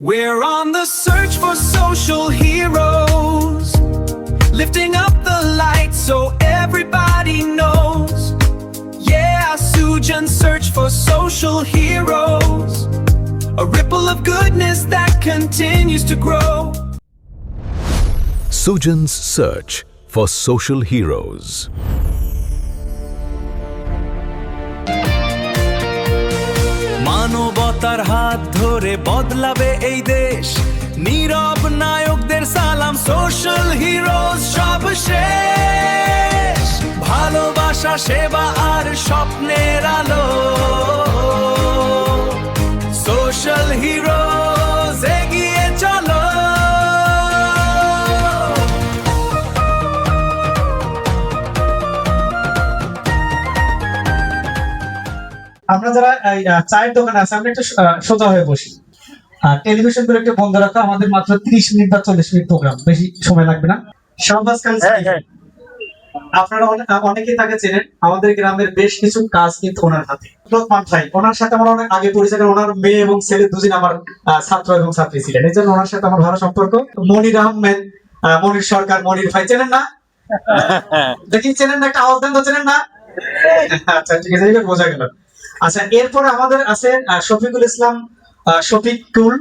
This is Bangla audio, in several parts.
We're on the search for social heroes, lifting up the light so everybody knows. Yeah, Sujan search for social heroes, a ripple of goodness that continues to grow. Sujan's search for social heroes. মানবতার হাত ধরে বদলাবে এই দেশ, নীরব নায়কদের সালাম, সোশ্যাল হিরোজ সব শেষ। ভালোবাসা, সেবা আর স্বপ্নের আলো, সোশ্যাল হিরোজ এগিয়ে চলো। আমরা যারা চায়ের দোকানে আছে আমরা একটু সোজা হয়ে বসি। টেলিভিশন করে একটু বন্ধ রাখা, আমাদের মাত্র 30 মিনিট বা 40 মিনিট প্রোগ্রাম, বেশি সময় লাগবে না। শাহবাজ খান, আপনারা অনেকেই তাকে চেনেন, আমাদের গ্রামের বেশ কিছু কাজ কিন্তু ওনার হাতে। লোকমান ভাই, ওনার সাথে আমার অনেক আগে পরিচয়, ওনার মেয়ে এবং ছেলে দুজন আমার ছাত্র এবং ছাত্রী ছিলেন, এই জন্য ওনার সাথে আমার ভালো সম্পর্ক। মনির আহমেদ, মনির সরকার, মনির ভাই চেনেন না? দেখি চেনেন না, একটা আওয়াজ দেন তো, চেনেন না? আচ্ছা ঠিক আছে, বোঝা গেল। আচ্ছা, এরপরে আমাদের আছেন শফিকুল ইসলাম, শফিকুল,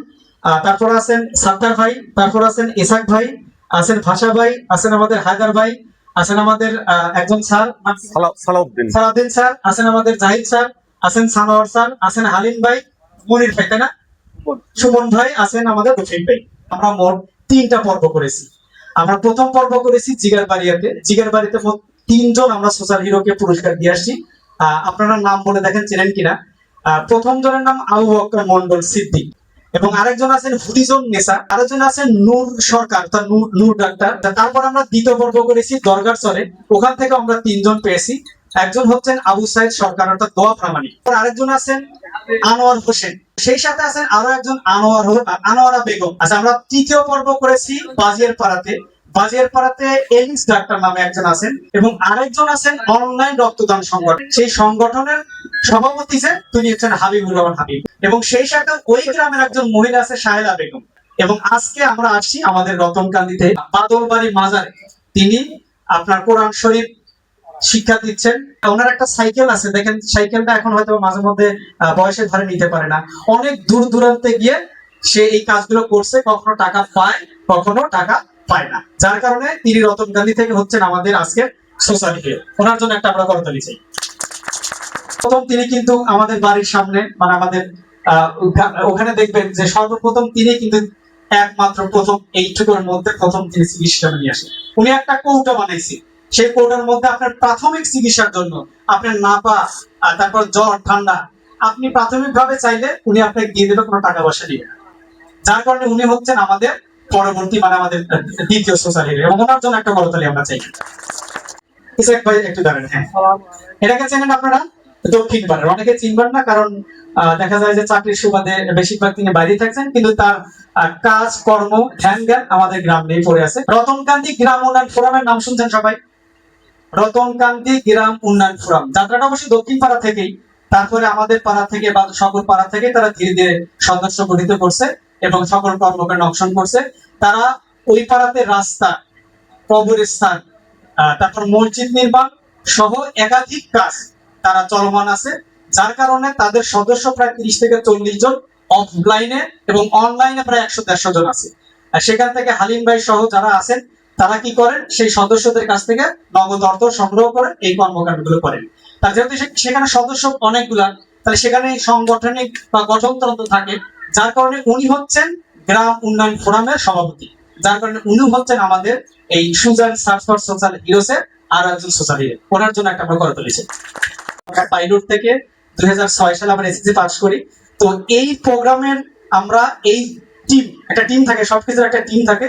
তারপর আছেন সাত্তার ভাই, তারপর আছেন ইসাক ভাই, আছেন ভাষা ভাই, আছেন আমাদের হায়দার ভাই, আছেন আমাদের একজন স্যার সালাউদ্দিন স্যার, আছেন আমাদের জাহিদ স্যার, আছেন সানোয়ার স্যার, আছেন হালিম ভাই, মনির ভাই, তাই না? সুমন ভাই, আছেন আমাদের রফিক ভাই। আমরা মোট 3টা পর্ব করেছি। আমরা প্রথম পর্ব করেছি জিগার বাড়িতে মোট 3 জন আমরা সোশ্যাল হিরোকে পুরস্কার দিয়ে আসছি। আপনারা নাম বলে দেখেন চেনেন কিনা। প্রথম জনের নাম আবু বকর মন্ডল সিদ্দিক, এবং আরেকজন আছেন হুদিজন নেসা, আরেকজন আছেন নূর সরকার, তার নূর ডাক্তার। তারপর আমরা দ্বিতীয় পর্ব করেছি দরগার চরে, ওখান থেকে আমরা 3 জন পেয়েছি। একজন হচ্ছেন আবু সাইদ সরকার, অর্থাৎ দোয়া প্রামাণিক। আরেকজন আছেন আনোয়ার হোসেন, সেই সাথে আছেন আরো একজন আনোয়ারা বেগম। আচ্ছা, আমরা তৃতীয় পর্ব করেছি বাজিয়ারপাড়াতে এলিস ডাক্তার নামে একজন আছেন, এবং আরেকজন আছেন অনলাইন রক্তদান সংগঠন, সেই সংগঠনের সভাপতি তিনি হচ্ছেন হাবিবুর রহমান হাবিব, এবং সেই সাথে ওই গ্রামের একজন মহিলা আছে শাহেলা বেগম। এবং আজকে আমরা আসছি আমাদের রতনকান্দিতে বাদলবাড়ি মাজারে, তিনি আপনার কোরআন শরীফ শিক্ষা দিচ্ছেন। ওনার একটা সাইকেল আছে, দেখেন সাইকেলটা এখন হয়তো মাঝে মধ্যে বয়সের ভারে নিতে পারে না, অনেক দূর দূরান্তে গিয়ে সে এই কাজগুলো করছে, কখনো টাকা পায় কখনো টাকা পায় না, যার কারণে তিনি রতনকান্দি থেকে হচ্ছেন আমাদের আজকে সোশ্যাল হিরো। ওনার জন্য একটা আমরা করতালি চাই। প্রথম তিনি কিন্তু আমাদের বাড়ির সামনে, মানে আমাদের ওখানে দেখবেন যে সর্বপ্রথম তিনি কিন্তু একমাত্র প্রথম এইটুকুর মধ্যে প্রথম তিনি চিকিৎসা নিয়ে আসেন। উনি একটা কৌটা বানাইছে, সেই কৌটার মধ্যে আপনার প্রাথমিক চিকিৎসার জন্য, আপনার নাপা, তারপর জ্বর ঠান্ডা, আপনি প্রাথমিক ভাবে চাইলে উনি আপনাকে দিয়ে দেবে, কোনো টাকা পয়সা দিবে না। যার কারণে উনি হচ্ছেন আমাদের পরবর্তী, মানে আমাদের দ্বিতীয় সোশ্যাল হিরো, এবং ওনার জন্য একটা করতালি আমরা চাই। ইসাক ভাই একটু দাঁড়ান। হ্যাঁ, এটাকে চেনেন আপনারা? দক্ষিণ পাড়ার, অনেকে চিনবেন না, কারণ দেখা যায় যে চাকরির সুবাদে বেশিরভাগ তিনি বাইরে থাকছেন, কিন্তু তার কাজ কর্ম ধ্যান জ্ঞান আমাদের গ্রাম নিয়ে পড়ে আছে। রতনকান্দি গ্রাম উন্নয়ন ফোরামের নাম শুনছেন সবাই? রতনকান্দি গ্রাম উন্নয়ন ফোরাম যাত্রাটা অবশ্যই দক্ষিণ পাড়া থেকেই, তারপরে আমাদের পাড়া থেকে বা সকল পাড়া থেকে তারা ধীরে ধীরে সদস্য গঠিত করছে এবং সকল কর্মকাণ্ড অংশগ্রহণ করছে। তারা ওই পাড়াতে রাস্তা, কবরস্থান, তারপর মসজিদ নির্মাণ সহ একাধিক কাজ তারা চলমান আছে, যার কারণে তাদের সদস্য প্রায় 30 থেকে 40 জন, অফলাইনে এবং অনলাইনে প্রায় 100-150 জন আছে। সেখান থেকে হালিম ভাই সহ যারা আছেন তারা কি করেন, সেই সদস্যদের কাছ থেকে নগদ অর্থ সংগ্রহ করে এই কর্মকাণ্ডগুলো করেন। তার যেহেতু সেখানে সদস্য অনেকগুলা, তাহলে সেখানে সাংগঠনিক বা গঠনতন্ত্র থাকে, যার কারণে উনি হচ্ছেন গ্রাম উন্নয়ন ফোরামের সভাপতি, যার কারণে উনি হচ্ছেন আমাদের এই সুজান সার্চ ফর সোশ্যাল হিরোসের আর একজন সোশ্যাল হিরো। ওনার জন্য একটা আমরা করে তুলেছি। পাইলট থেকে 2006 সালে আমরা এসএসসি পাস করি। তো এই প্রোগ্রামের আমরা এই একটা টিম থাকে, সবকিছুর একটা টিম থাকে।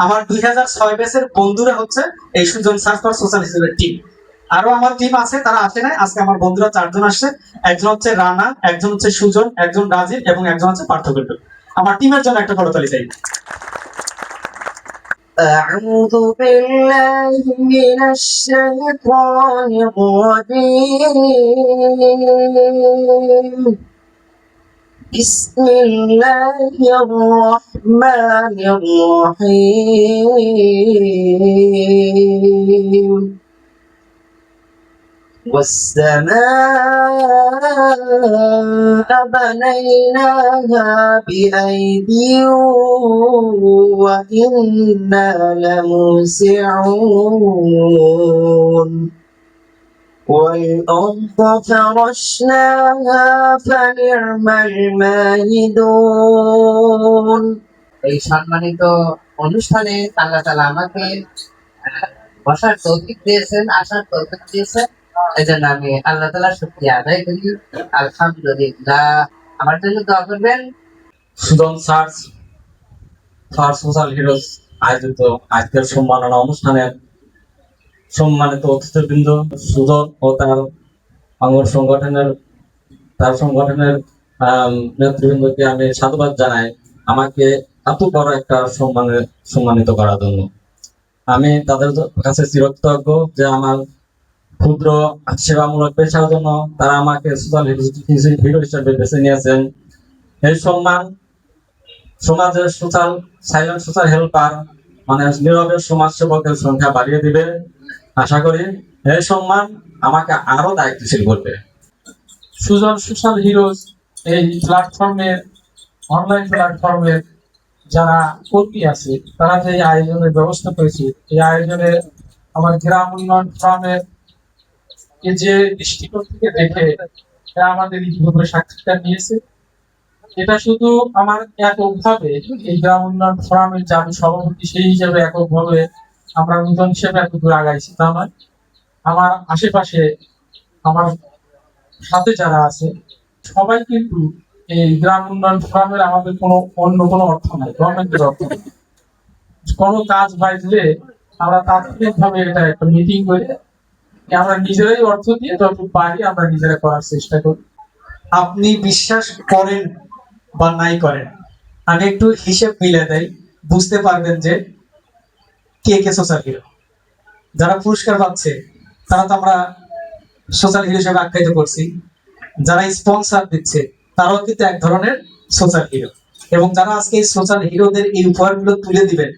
আমার 2006 ব্যাচের বন্ধুরা হচ্ছে এই সুজন সার্চ ফর সোশ্যাল হিরোসের টিম। আরো আমার টিম আছে, তারা আসে না, আজকে আমার বন্ধুরা 4 জন আসছে। একজন হচ্ছে রানা, একজন হচ্ছে সুজন, একজন রাজীব, এবং একজন হচ্ছে পার্থক্য। আমার টিমের জন্য একটা করতালি চাই। أعوذ بالله من الشيطان الرجيم بسم الله الرحمن الرحيم والسماء بنيناها بأيدي وإنا لموسعون والأرض فرشناها فنعم الماهدون। এই সম্মানিত অনুষ্ঠানে আল্লাহ তাআলা আমাকে বসার তৌফিক দিয়েছেন, আসার তৌফিক দিয়েছেন। এই জন্য আমি আল্লাহ তাআলার শুকরিয়া আদায় করি। আলহামদুলিল্লাহ। আমার জন্য দোয়া করবেন। Sujan search for social heroes আয়োজিত আজকের সম্মাননা অনুষ্ঠানের সম্মানিত অতিথিবৃন্দ সুজন ও তার সংগঠনের নেতৃবৃন্দকে আমি সাধুবাদ জানাই আমাকে এত বড় একটা সম্মানিত করার জন্য। আমি তাদের কাছে চিরকৃতজ্ঞ যে আমার ক্ষুদ্র সেবামূলক পেশার জন্য তারা আমাকে সোশ্যাল হিরো হিসেবে বেছে নিয়েছেন। এই সম্মান সমাজের সাইলেন্ট সোশ্যাল হেল্পার মানে নীরবে সমাজ সেবকের সংখ্যা বাড়িয়ে দিবে আশা করি। এই সম্মান আমাকে আরো দায়িত্বশীল করবে। সুজন সোশ্যাল হিরোজ এই প্ল্যাটফর্মের অনলাইন প্ল্যাটফর্মের যারা কর্মী আছে তারা যে আয়োজনের ব্যবস্থা করেছে, এই আয়োজনে আমার গ্রাম উন্নয়ন ফোরামের যে দৃষ্টিকোণ থেকে দেখে আমাদের ইতিপূর্বে সাক্ষাৎকার নিয়েছে। এটা শুধু আমার এককভাবে এই গ্রাম উন্নয়ন ফোরামের যে আমি সভাপতি সেই হিসেবে এককভাবে আমরা নতুন হিসেবে এত দূর আগাইছি তা নয়। আমার আশেপাশে আমার সাথে যারা আছে সবাই কিন্তু এই গ্রাম উন্নয়ন ফোরামের আমাদের অন্য কোনো অর্থ নাই, গভর্নমেন্টের অর্থ নেই। কোনো কাজ বাজলে আমরা তাৎক্ষণিক ভাবে এটা একটা মিটিং করে আমরা নিজেরাই অর্থ দিয়ে যতটুকু পারি আমরা নিজেরা করার চেষ্টা করি। আপনি বিশ্বাস করেন বা নাই করেন, আমি একটু হিসেব মিলে দেই, বুঝতে পারবেন যে কে কে সোশ্যাল হিরো। যারা পুরস্কার পাচ্ছে তারা তো আমরা সোশ্যাল হিরো হিসেবে আখ্যায়িত করছি, যারা স্পন্সর দিচ্ছে তারাও কিন্তু এক ধরনের সোশ্যাল হিরো, এবং যারা আজকে এই সোশ্যাল হিরোদের এই উপহারগুলো তুলে দিবেন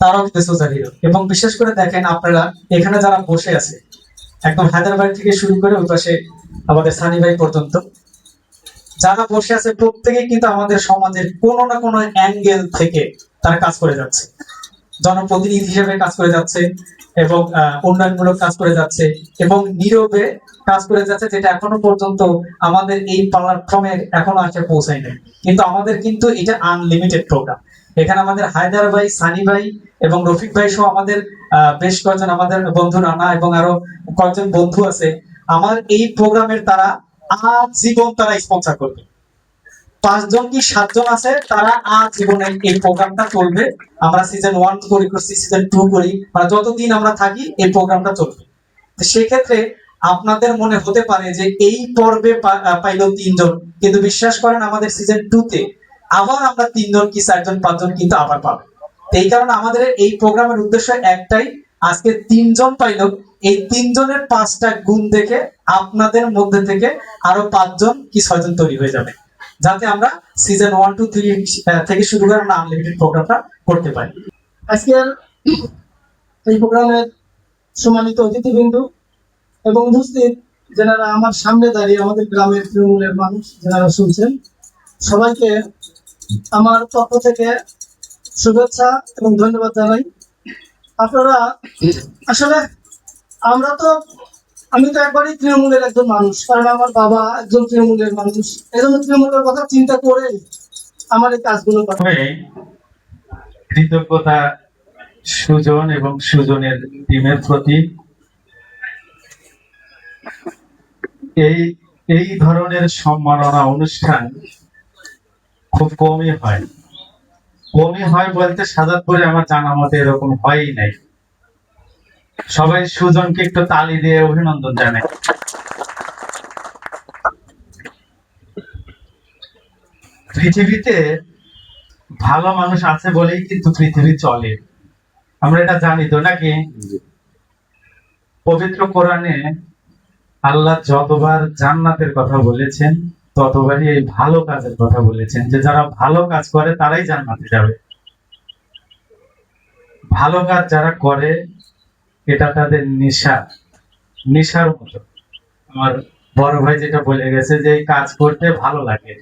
তারাও কিন্তু সোশ্যাল হিরো। এবং বিশেষ করে দেখেন আপনারা এখানে যারা বসে আছে একদম হায়দ্রাবাদ থেকে শুরু করে ওই পাশে আমাদের সানি ভাই পর্যন্ত যারা বসে আছে প্রত্যেকেই কিন্তু আমাদের সমাজের কোনো না কোনো অ্যাঙ্গেল থেকে তারা কাজ করে যাচ্ছে, জনপ্রতিনিধি হিসেবে কাজ করে যাচ্ছে এবং উন্নয়নমূলক কাজ করে যাচ্ছে এবং নীরবে কাজ করে যাচ্ছে, যেটা এখনো পর্যন্ত আমাদের এই প্ল্যাটফর্মে এখনো আসে পৌঁছায় নাই। কিন্তু আমাদের কিন্তু এটা আনলিমিটেড প্রোগ্রাম। এখানে আমাদের হায়দার ভাই, সানি ভাই এবং রফিক ভাই সহ আমাদের বেশ কয়েকজন আমাদের বন্ধু রানা এবং আরো কয়েকজন বন্ধু আছে। আমার এই প্রোগ্রামের তারা আজীবন তারা স্পন্সর করবে। 5 জন কি 7 জন আছে তারা আজীবনে এই প্রোগ্রামটা চলবে। আমরা সিজন 1 করছি, সিজন 2 করি, মানে যতদিন আমরা থাকি এই প্রোগ্রামটা চলবে। তো সেক্ষেত্রে আপনাদের মনে হতে পারে যে এই পর্বে পাইলো 3 জন, কিন্তু বিশ্বাস করেন আমাদের সিজন 2 তে আবার আমরা 3 জন কি 4 জন 5 জন কিন্তু আবার পাবো। এই কারণে আমাদের এই প্রোগ্রামের উদ্দেশ্য একটাই, আজকে 3 জন পাইলো, এই 3 জনের 5টা গুণ দেখে আপনাদের মধ্যে থেকে আরো 5 জন কি 6 জন তৈরি হয়ে যাবে, যাতে আমরা সিজন 1 2 3 থেকে শুরু করে আমরা আনলিমিটেড প্রোগ্রামটা করতে পারি। আজকের এই প্রোগ্রামের সম্মানিত অতিথিবৃন্দ এবং উপস্থিত যারা আমার সামনে দাঁড়িয়ে আমাদের গ্রামের তৃণমূলের মানুষ যারা শুনছেন, সবাইকে আমার পক্ষ থেকে শুভেচ্ছা এবং ধন্যবাদ জানাই। আপনারা আসলে আমি তো একবারই তৃণমূলের একজন মানুষ, কারণ আমার বাবা একজন তৃণমূলের মানুষ। এজন্য তৃণমূলের কথা চিন্তা করে আমার এই কাজগুলো করা। কৃতজ্ঞতা সুজন এবং সুজনের টিমের প্রতি। এই ধরনের সম্মাননা অনুষ্ঠান খুব কমই হয় বলতে সাজাদপুরে আমার জানা মতে এরকম হয়ই নাই। সবাই সুজনকে একটু তালি দিয়ে অভিনন্দন জানায়। পৃথিবীতে ভালো মানুষ আছে বলেই কিন্তু পৃথিবী চলে, আমরা এটা জানি তো নাকি? পবিত্র কোরআনে আল্লাহ যতবার জান্নাতের কথা বলেছেন ততবারই এই ভালো কাজের কথা বলেছেন, যে যারা ভালো কাজ করে তারাই জান্নাতে যাবে। ভালো কাজ যারা করে এটা তাদের নেশার মতো। আমার বড় ভাই যেটা বলে গেছে যে এই কাজ করতে ভালো লাগে,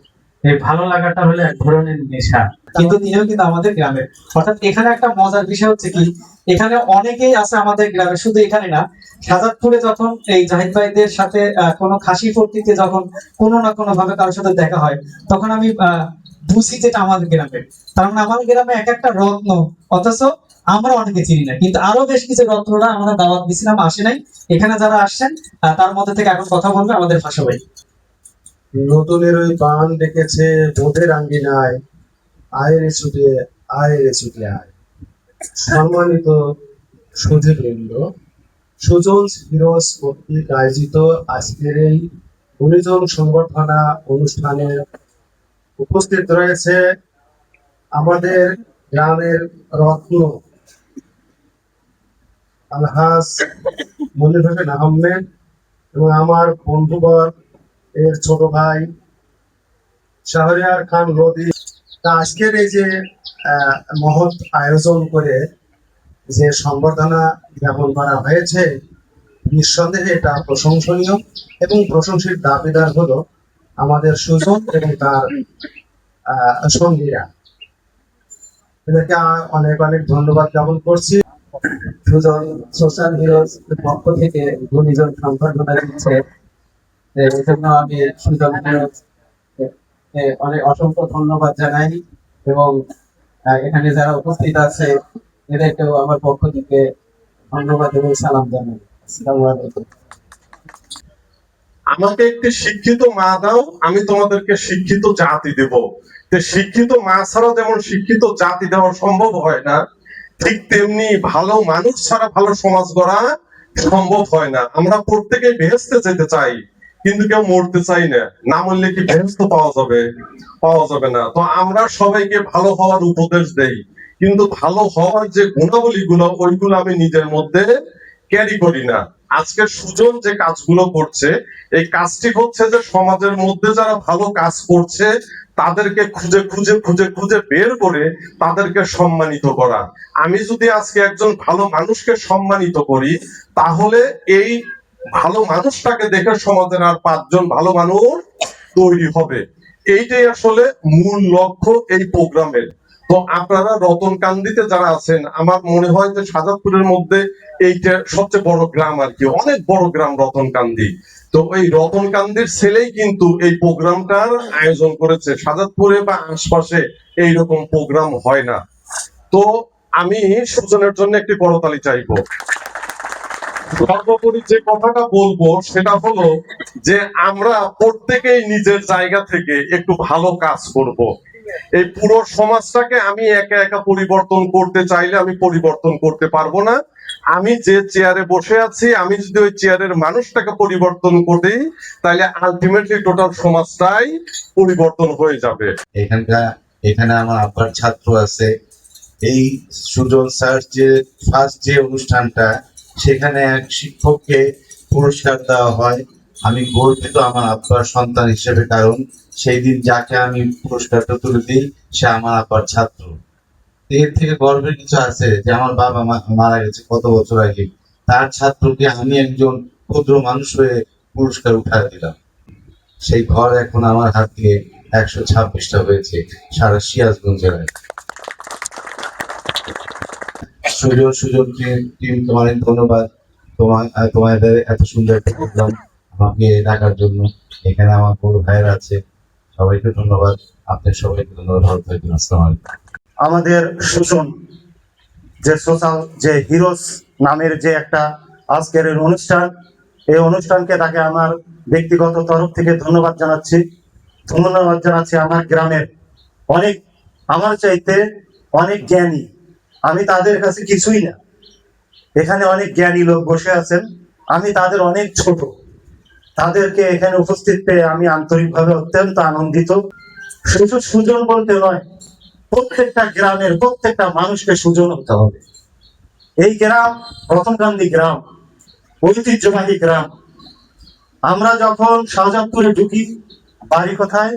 এই ভালো লাগাটা হলো এক ধরনের নেশা। কিন্তু তিনিও কিন্তু আমাদের গ্রামের। অর্থাৎ এখানে একটা মজার বিষয় হচ্ছে কি, এখানে অনেকেই আছে আমাদের গ্রামে, শুধু এখানে না, শাহজাদপুরে যখন এই জাহিদ ভাইদের সাথে কোনো খাসি ফুর্তিতে যখন কোনো না কোনো ভাবে কারোর সাথে দেখা হয়, তখন আমি বুঝি যেটা আমাদের গ্রামের। তার মানে আমার গ্রামে এক একটা রত্ন, অথচ আমরা অনেকে চিনি না। কিন্তু আরো বেশ কিছু রত্নরা আমরা দাওয়াত দিছিলাম, আসে নাই। এখানে যারা আসছেন তার মধ্যে থেকে এখন কথা বলবে আমাদের ভাষা ভাই। নতুনের ওই বান ডেকেছে বোধের আঙ্গিনায়, আয়ের ছুটে আয়। সম্মানিত সুধীবৃন্দ, সুজন হিরোজ কর্তৃক আয়োজিত আজকের এই গুণীজন সংবর্ধনা অনুষ্ঠানে উপস্থিত রয়েছে আমাদের গ্রামের রত্ন আলহাজ মনির হোসেন আহমেদ এবং আমার বন্ধুবর এর ছোট ভাই শাহরিয়ার খান নদী। আজকের এই যে মহৎ আয়োজন করে যে সংবর্ধনা জ্ঞাপন করা হয়েছে, নিঃসন্দেহে এটা প্রশংসনীয় এবং প্রশংসিত দাবিদার হলো আমাদের সুজন এবং তার সঙ্গীরা। এদেরকে অনেক অনেক ধন্যবাদ জ্ঞাপন করছি। সুজন সোশ্যাল হিরোজ পক্ষ থেকে গুণীজন সংবর্ধনা দিচ্ছে, এই জন্য আমি সুজন হিরোজ অনেক অসংখ্য ধন্যবাদ জানাই এবং এখানে যারা উপস্থিত আছে এদেরকেও আমার পক্ষ থেকে ধন্যবাদ এবং সালাম জানাই। আসসালামু আলাইকুম। আমাকে একটি শিক্ষিত মা দাও, আমি তোমাদেরকে শিক্ষিত জাতি দেব। শিক্ষিত মা ছাড়া যেমন শিক্ষিত জাতি দেওয়া সম্ভব হয় না, ঠিক তেমনি ভালো মানুষ ছাড়া ভালো সমাজ গড়া সম্ভব হয় না। আমরা প্রত্যেকেই বেহেশতে যেতে চাই, কিন্তু কেউ মরতে চাই না। না মরলে কি বেহেশত পাওয়া যাবে না। তো আমরা সবাইকে ভালো হওয়ার উপদেশ দেই, কিন্তু ভালো হওয়ার যে গুণাবলী গুলো ওইগুলো আমি নিজের মধ্যে ক্যারি করি না। আজকে সুজন যে কাজগুলো করছে, এই কাজটি হচ্ছে যে সমাজের মধ্যে যারা ভালো কাজ করছে তাদেরকে খুঁজে বের করে তাদেরকে সম্মানিত করা। আমি যদি আজকে একজন ভালো মানুষকে সম্মানিত করি, তাহলে এই ভালো মানুষটাকে দেখে সমাজের আর 5 জন ভালো মানুষ তৈরি হবে। এইটাই আসলে মূল লক্ষ্য এই প্রোগ্রামের। তো আপনারা রতনকান্দিতে যারা আছেন, আমার মনে হয় যে শাহজাদপুরের মধ্যে এইটা সবচেয়ে বড় গ্রাম আর কি, অনেক বড় গ্রাম রতনকান্দি। তো এই রতনকান্দির ছেলেই কিন্তু এই প্রোগ্রামটার আয়োজন করেছে। শাহজাদপুরে বা আশপাশে এইরকম প্রোগ্রাম হয় না। তো আমি সুজনের জন্য একটি করতালি চাইবো। সর্বোপরি যে কথাটা বলবো সেটা হলো যে আমরা প্রত্যেকেই নিজের জায়গা থেকে একটু ভালো কাজ করব। এই পুরো সমাজটাকে আমি একা একা পরিবর্তন করতে চাইলে আমি পরিবর্তন করতে পারবো না। আমি যে চেয়ারে বসে আছি, আমি যদি ওই চেয়ারের মানুষটাকে পরিবর্তন করি, তাহলে আলটিমেটলি টোটাল সমাজটাই পরিবর্তন হয়ে যাবে। এখানে আমার আব্বার ছাত্র আছে। এই সুজন স্যার যে ফার্স্ট যে অনুষ্ঠানটা, সেখানে এক শিক্ষককে পুরস্কার দেওয়া হয়। আমি গর্বিত আমার আব্বার সন্তান হিসেবে, কারণ সেই দিন যাকে আমি পুরস্কারটা তুলে দিই সে আমার আব্বার ছাত্র। এর থেকে গর্বের কিছু আছে যে আমার বাবা মারা গেছে কত বছর আগে, তার ছাত্রকে আমি একজন ক্ষুদ্র মানুষ হয়ে পুরস্কার উঠায় দিলাম। সেই ঘর এখন আমার হাতে 126টা হয়েছে সারা সিরাজগঞ্জ জেলায়। সুজনকে টিমকে অনেক ধন্যবাদ তোমাদের এত সুন্দর একটা প্রোগ্রাম আমাকে ডাকার জন্য। এখানে আমার বড় ভাইয়েরা আছে, সবাইকে ধন্যবাদ। আপনাদের সবাইকে ধন্যবাদ। ভালো থাকবেন। আসসালামু আলাইকুম। আমাদের সুজন যে সোশ্যাল যে হিরোজ নামের যে একটা আজকের অনুষ্ঠান, এই অনুষ্ঠানকে তাকে আমার ব্যক্তিগত তরফ থেকে ধন্যবাদ জানাচ্ছি। আমার গ্রামের অনেক, আমার চাইতে অনেক জ্ঞানী, আমি তাদের কাছে কিছুই না। এখানে অনেক জ্ঞানী লোক বসে আছেন, আমি তাদের অনেক ছোট। তাদেরকে এখানে উপস্থিত পেয়ে আমি আন্তরিকভাবে অত্যন্ত আনন্দিত। শুধু সুজন বলতে নয়, প্রত্যেকটা গ্রামের প্রত্যেকটা মানুষকে সুজন হতে হবে। এই গ্রাম রতনকান্দি গ্রাম, ঐতিহ্যবাহী গ্রাম। আমরা যখন শাহজাদপুরে ঢুকি, বাড়ি কোথায়?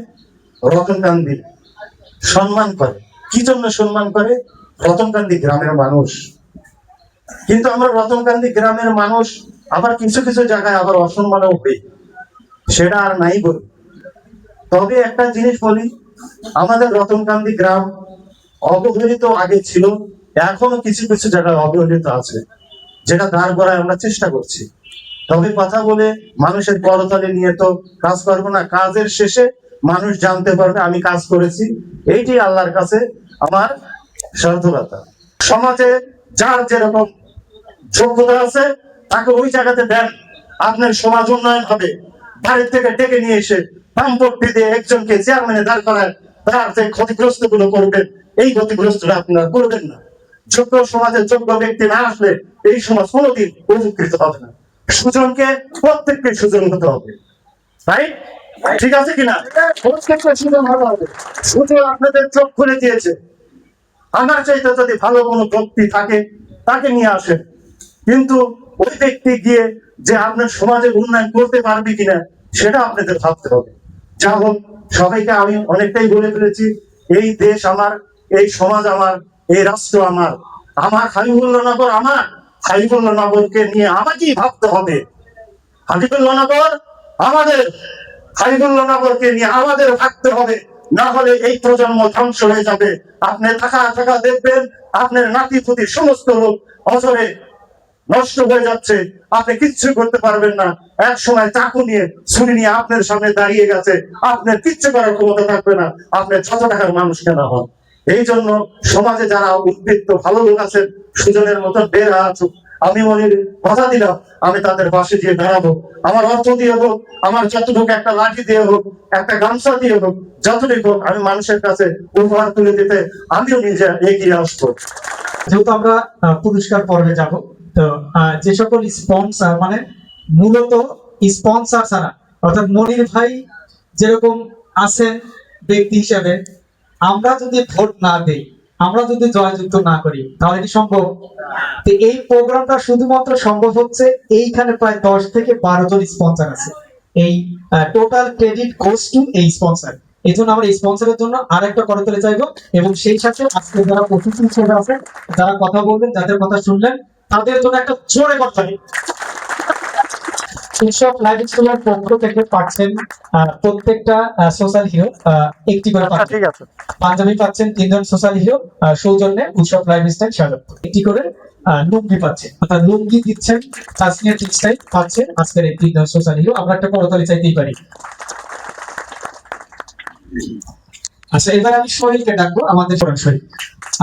রতনকান্দি। সম্মান করে, কি জন্য সম্মান করে? রতনকান্দি গ্রামের মানুষ। কিন্তু আমরা রতনকান্দি গ্রামের মানুষ আবার কিছু কিছু জায়গায় আবার অসম্মানও হই, সেটা আর নাই বলি। তবে একটা জিনিস বলি, আমাদের রতনকান্দি গ্রাম অবহেলিত আগে ছিল, এখনো কিছু কিছু জায়গায় অবহেলিত আছে, যেটা দাঁড় করায় আমরা চেষ্টা করছি। তবে কথা বলে মানুষের করতালি নিয়ে তো কাজ করবো না। কাজের শেষে মানুষ জানতে পারবে আমি কাজ করেছি, এইটি আল্লাহর কাছে আমার সার্থকতা। সমাজে যার যেরকম যোগ্যতা আছে তাকে ওই জায়গাতে দেন, আপনার সমাজ উন্নয়ন হবে। বাড়ির থেকে ডেকে নিয়ে এসে পাম্পটি দিয়ে একজনকে চেয়ারম্যানে দাঁড় করায় তার যে ক্ষতিগ্রস্ত গুলো করবেন, এই ক্ষতিগ্রস্তটা আপনারা করবেন না। যোগ্য সমাজের যোগ্য ব্যক্তি না আসলে এই সমাজ কোনোদিন উপকৃত হবে না। সুজনকে প্রত্যেককে সুজন হতে হবে, তাই ঠিক আছে কিনা? প্রত্যেককে সুজন হতে হবে। সুজন আপনাদের চোখ খুলে দিয়েছে, আমার চাইতে যদি ভালো কোনো ব্যক্তি থাকে তাকে নিয়ে আসেন, কিন্তু ওই ব্যক্তি গিয়ে যে আপনার সমাজে উন্নয়ন করতে পারবে কিনা সেটা আপনাদের ভাবতে হবে। যা হোক, সবাইকে আমি অনেকটাই বলে ফেলেছি। এই দেশ আমার, এই সমাজ আমার, এই রাষ্ট্র আমার। আমার হাবিবুল্লাহনগর আমার, হাবিবুল্লাহনগরকে নিয়ে আমাকেই ভাবতে হবে। হাবিবুল্লাহনগর আমাদের, হাবিবুল্লাহনগরকে নিয়ে আমাদের ভাবতে হবে, না হলে এই প্রজন্ম ধ্বংস হয়ে যাবে। আপনি থাকা দেখবেন আপনার নাতি পুতি সমস্ত লোক অজরে নষ্ট হয়ে যাচ্ছে, আপনি কিচ্ছু করতে পারবেন না। এক সময় চাকু নিয়ে ছুরি নিয়ে আপনার সামনে দাঁড়িয়ে গেছে, আপনার কিচ্ছু করার ক্ষমতা থাকবে না, আপনি 6 টাকার মানুষ কেন হন। এই জন্য সমাজে যারা উদ্বৃত্ত ভালো লোক আছেন, সুজনের মতো বের আসুক। আমি মনির কথা দিলাম, আমি তাদের পাশে দিয়ে দাঁড়াবো। আমার অর্থ দিয়ে হোক, আমার যতটুকু একটা লাঠি দিয়ে হোক, একটা গামছা দিয়ে হোক, যতটুকু হোক, আমি মানুষের কাছে উপহার তুলে দিতে আমিও নিজে এগিয়ে আসবো। যেহেতু আমরা পুরস্কার পর্বে যাব, তো যে সকল স্পন্সর, মানে মূলত স্পন্সর ছাড়া, অর্থাৎ মনির ভাই যেরকম আছেন ব্যক্তি হিসেবে, আমরা যদি ভোট না দেই, আমরা যদি জয়যুক্ত না করি, তাহলে কি সম্ভব? তো এই প্রোগ্রামটা শুধুমাত্র সম্ভব হচ্ছে এইখানে প্রায় 10 থেকে 12 জন স্পন্সর আছে। এই টোটাল ক্রেডিট গোস টু এই স্পন্সর। এই জন্য আমরা স্পন্সরের জন্য আরেকটা করতালি চাইবো, এবং সেই সাথে আজকে যারা অতিথি ছেলে আছেন, যারা কথা বলবেন, যাদের কথা শুনলেন, তাদের জন্য একটা জোরে করতালি। উৎসব লাইভ স্কুলের পক্ষ থেকে পাচ্ছেন প্রত্যেকটা সোশ্যাল হিরো একটি করে পাচ্ছেন। ঠিক আছে, পাঞ্জাবি পাচ্ছেন 3 জন সোশ্যাল হিরো সৌজন্যে উৎসব লাইভ স্টাইল স্বাগত। একটি করে লুঙ্গি পাচ্ছে, অর্থাৎ লুঙ্গি দিচ্ছেন তাসনিয়া টেক্সটাইল পাচ্ছেন আজকের এই 3 জন সোশ্যাল হিরো। আমরা একটা করতালি চাইতেই পারি। আচ্ছা, এবার আমি শরীরকে ডাকবো, আমাদের কোরআন শরীফ।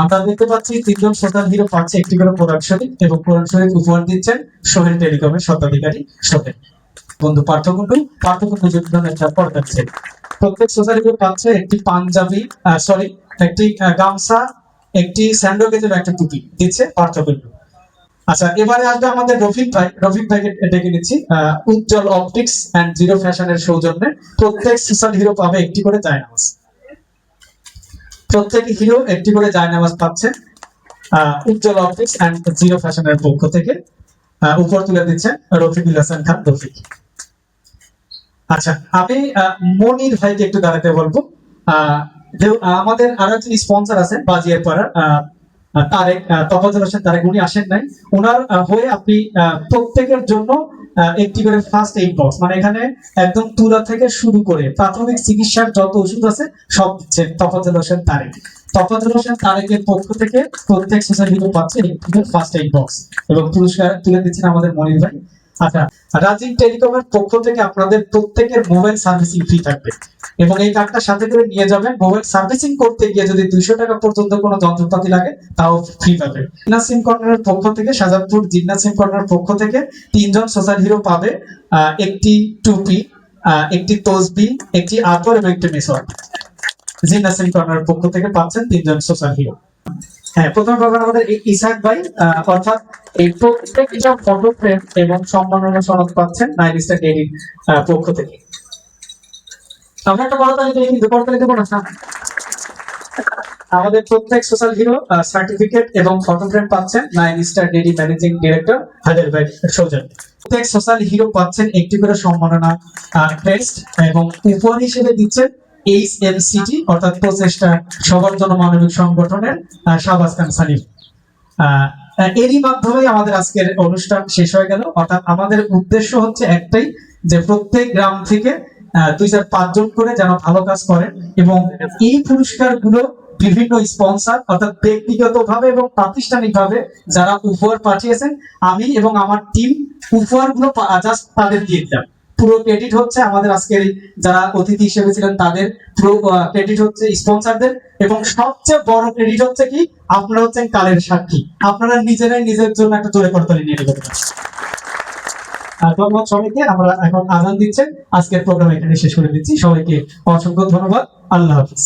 আমরা দেখতে পাচ্ছি 3 জন সোশ্যাল হিরো পাচ্ছে একটি করে কোরআন শরীফ, এবং কোরআন শরীফ উপহার দিচ্ছেন সোহেল টেলিকমের স্বত্বাধিকারী সোহেল বন্ধু পার্থকুণ্ডু যোগদান একটা পর্দা ছেড়ে। প্রত্যেক সোশ্যাল হিরো পাচ্ছে একটি পাঞ্জাবি, একটি গামছা, একটি স্যান্ডোগেজের একটা টুপি দিচ্ছে পার্থকুণ্ডু। আচ্ছা, এবারে আসবে আমাদের রফিক ভাই। রফিক ভাইকে ডেকে নিচ্ছি। উজ্জ্বল অপটিক্স এন্ড জিরো ফ্যাশনের সৌজন্যে প্রত্যেক সোশ্যাল হিরো পাবে একটি করে জায়নামাজ। প্রত্যেক হিরো একটি করে জায়নামাজ পাচ্ছে উজ্জ্বল অপটিক্স এন্ড জিরো ফ্যাশনের পক্ষ থেকে। উপর তুলে দিচ্ছেন রফিকুল হাসান খান রফিক। আচ্ছা, আমি মনির ভাইকে একটু দাঁড়াতে বলবো। আমাদের আরো একজন স্পন্সর আছেন বাজিয়ার পাড়ার তারেক, তফাজ্জল হোসেন তারেক, উনি আসেন নাই। ওনার হয়ে আপনি প্রত্যেকের জন্য একটি করে ফার্স্ট এইড বক্স, মানে এখানে একদম তুলা থেকে শুরু করে প্রাথমিক চিকিৎসার যত ওষুধ আছে সব দিচ্ছেন তফাজ্জল হোসেন তারেক। তফাজ্জল হোসেন তারেকের পক্ষ থেকে প্রত্যেক সোশ্যাল হিরো পাচ্ছে ফার্স্ট এইড বক্স, এবং পুরস্কার তুলে দিচ্ছেন আমাদের মনির ভাই। আচ্ছা, রাজীব টেলিকমের পক্ষ থেকে আপনাদের প্রত্যেকের মোবাইল সার্ভিসিং ফ্রি থাকবে, এবং এই কার্ডটা সাথে করে নিয়ে যাবেন। মোবাইল সার্ভিসিং করতে গিয়ে যদি 200 টাকা পর্যন্ত কোনো যন্ত্রপাতি লাগে তাও ফ্রি পাবে। জিন্নাত সিম কর্নারের পক্ষ থেকে, শাহজাদপুর জিন্নাত সিম কর্নারের পক্ষ থেকে 3 জন সোশ্যাল হিরো পাবে একটি টুপি, একটি তসবি, একটি আতর এবং একটি মেসওয়াক। জিন্নাত সিম কর্নারের পক্ষ থেকে পাচ্ছেন 3 জন সোশ্যাল হিরো। হ্যাঁ, প্রথমে পাবেন আমাদের ইসাক ভাই, অর্থাৎ এই প্রত্যেকটা ফটো ফ্রেম এবং সম্মাননা সনদ পাচ্ছেন নাইলিস্টার এডিট পক্ষ থেকে। আমরা একটা করতালি দিই, কিন্তু করতালি দেবো না। আমাদের প্রত্যেক সোশ্যাল হিরো সার্টিফিকেট এবং ফটো ফ্রেম পাচ্ছেন 9 star daddy managing director Hyderabad সৌজন্য। প্রত্যেক সোশ্যাল হিরো পাচ্ছেন একটি করে সম্মাননা ক্রেস্ট এবং উপহার হিসেবে দিচ্ছেন HMCT অর্থাৎ প্রচেষ্টা সবার জন্য মানবিক সংগঠনের শাহবাজ খান সানিফ। এরই মাধ্যমে আমাদের আজকের অনুষ্ঠান শেষ হয়ে গেল। অর্থাৎ আমাদের উদ্দেশ্য হচ্ছে একটাই, যে প্রত্যেক গ্রাম থেকে 2-5 জন করে যেন ভালো কাজ করেন এবং এই পুরস্কারগুলো বিভিন্ন স্পন্সর অর্থাৎ ব্যক্তিগতভাবে এবং প্রাতিষ্ঠানিকভাবে যারা উপহার পাঠিয়েছেন, আমি এবং আমার টিম উপহারগুলো জাস্ট তাদের দিয়ে দিলাম। পুরো ক্রেডিট হচ্ছে আমাদের আজকের যারা অতিথি হিসেবে ছিলেন তাদের, পুরো ক্রেডিট হচ্ছে স্পন্সরদের, এবং সবচেয়ে বড় ক্রেডিট হচ্ছে কি, আপনারা হচ্ছেন কালের সাক্ষী। আপনারা নিজেরাই নিজের জন্য একটা জোরে করতালি নিয়ে নেবেন। ধন্যবাদ সবাইকে। আমরা এখন আজান দিচ্ছেন, আজকের প্রোগ্রাম এখানে শেষ করে দিচ্ছি। সবাইকে অসংখ্য ধন্যবাদ। আল্লাহ হাফিজ।